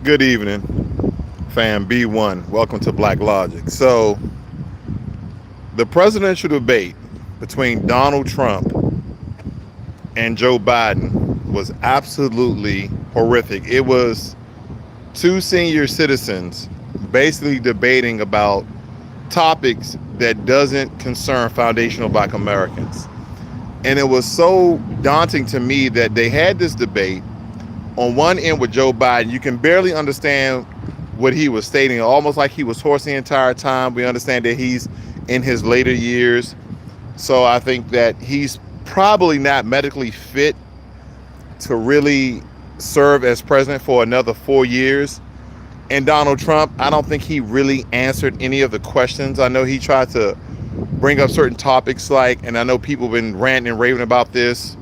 Good evening, fam B1. Welcome to Blacklogic. So, the presidential debate between Donald Trump and Joe Biden was absolutely horrific. It was two senior citizens basically debating about topics that doesn't concern foundational black Americans. And it was so daunting to me that they had this debate on one end with Joe Biden. You can barely understand what he was stating, almost like he was hoarse the entire time. We understand that he's in his later years. So I think that he's probably not medically fit to really serve as president for another 4 years. And Donald Trump, I don't think he really answered any of the questions. I know he tried to bring up certain topics and I know people have been ranting and raving about this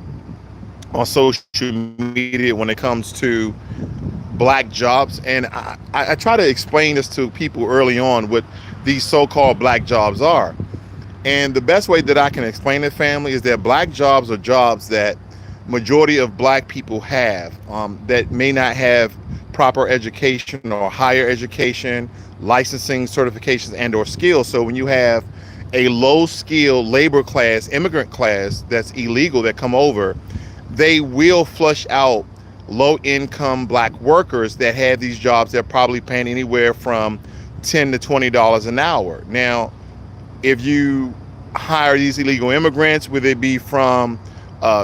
on social media when it comes to black jobs. And I try to explain this to people early on what these so-called black jobs are. And the best way that I can explain it, family, is that black jobs are jobs that majority of black people have that may not have proper education or higher education, licensing, certifications, and or skills. So when you have a low skill labor class, immigrant class that's illegal that come over, they will flush out low income black workers that have these jobs that are probably paying anywhere from $10 to $20 an hour. Now, if you hire these illegal immigrants, whether it be from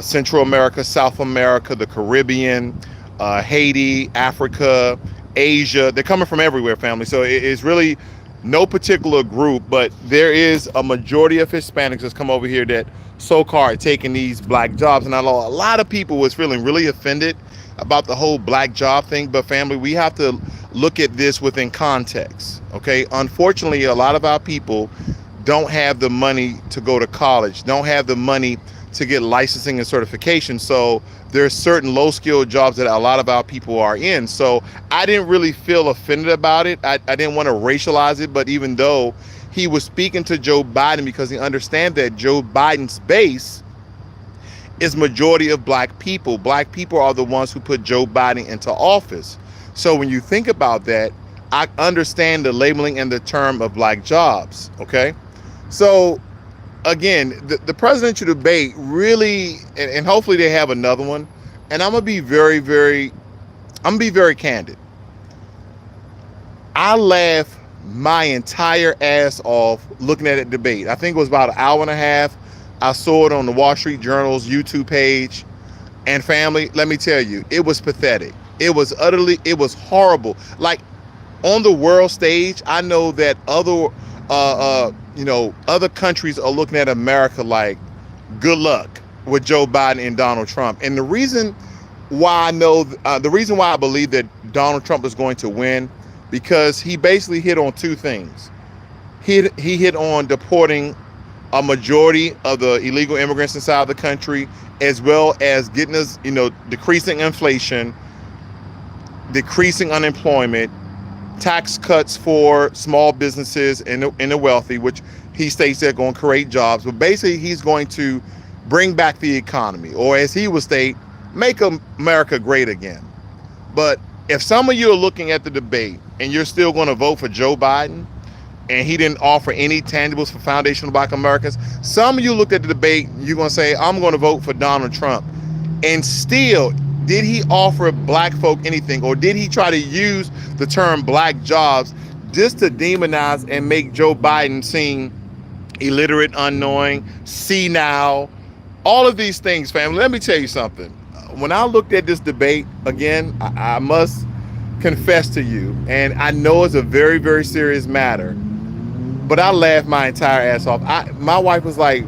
Central America, South America, the Caribbean, Haiti, Africa, Asia, they're coming from everywhere, family. So it's really no particular group, but there is a majority of Hispanics that's come over here that so-called are taking these black jobs. And I know a lot of people was feeling really offended about the whole black job thing. But family, we have to look at this within context. Okay. Unfortunately, a lot of our people don't have the money to go to college, don't have the money to get licensing and certification. So there's certain low skilled jobs that a lot of our people are in. So I didn't really feel offended about it. I didn't want to racialize it, but even though he was speaking to Joe Biden because he understands that Joe Biden's base is majority of black people. Black people are the ones who put Joe Biden into office. So when you think about that, I understand the labeling and the term of black jobs. Okay. So again, the presidential debate really, and hopefully they have another one. And I'm gonna be very candid. I laughed my entire ass off looking at that debate. I think it was about an hour and a half. I saw it on the Wall Street Journal's YouTube page. And family, let me tell you, it was pathetic. It was horrible. Like on the world stage, I know that other countries are looking at America like, good luck with Joe Biden and Donald Trump. And the reason why I believe that Donald Trump is going to win, because he basically hit on two things. He hit on deporting a majority of the illegal immigrants inside the country, as well as getting us, decreasing inflation, decreasing unemployment, tax cuts for small businesses and the wealthy, which he states they're going to create jobs. But basically, he's going to bring back the economy, or as he would state, make America great again. But if some of you are looking at the debate and you're still going to vote for Joe Biden, and he didn't offer any tangibles for foundational black Americans, some of you looked at the debate, you're going to say, I'm going to vote for Donald Trump. And still, did he offer black folk anything? Or did he try to use the term black jobs just to demonize and make Joe Biden seem illiterate, unknowing, senile, all of these things, family? Let me tell you something. When I looked at this debate, again, I must confess to you, and I know it's a very, very serious matter, but I laughed my entire ass off. My wife was like,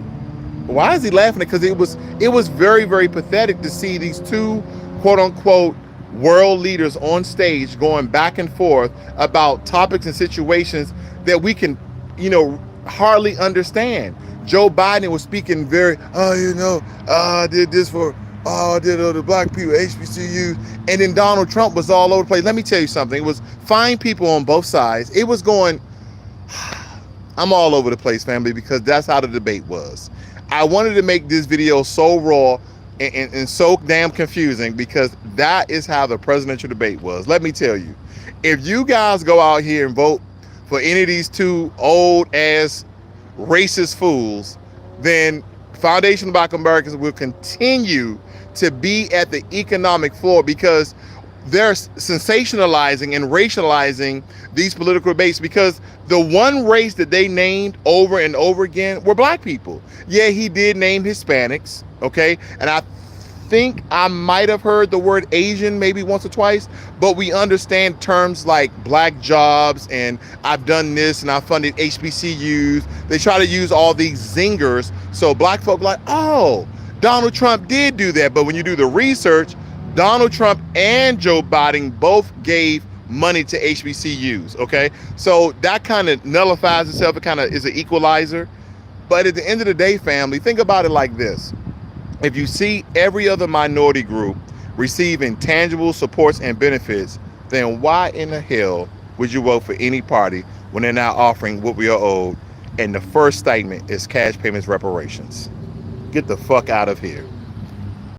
why is he laughing? Because it was very, very pathetic to see these two quote unquote world leaders on stage going back and forth about topics and situations that we can, hardly understand. Joe Biden was speaking very, I did this for, did the black people, HBCUs. And then Donald Trump was all over the place. Let me tell you something. It was fine people on both sides. It was going, I'm all over the place, family, because that's how the debate was. I wanted to make this video so raw and so damn confusing, because that is how the presidential debate was. Let me tell you, if you guys go out here and vote for any of these two old ass racist fools, then Foundation of Black Americans will continue to be at the economic floor, because they're sensationalizing and racializing these political debates, because the one race that they named over and over again were black people. Yeah, he did name Hispanics, okay? And I think I might have heard the word Asian maybe once or twice, but we understand terms like black jobs and I've done this and I funded HBCUs. They try to use all these zingers so black folk like, oh, Donald Trump did do that. But when you do the research, Donald Trump and Joe Biden both gave money to HBCUs, okay? So that kind of nullifies itself. It kind of is an equalizer. But at the end of the day, family, think about it like this. If you see every other minority group receiving tangible supports and benefits, then why in the hell would you vote for any party when they're now offering what we are owed? And the first statement is cash payments reparations. Get the fuck out of here.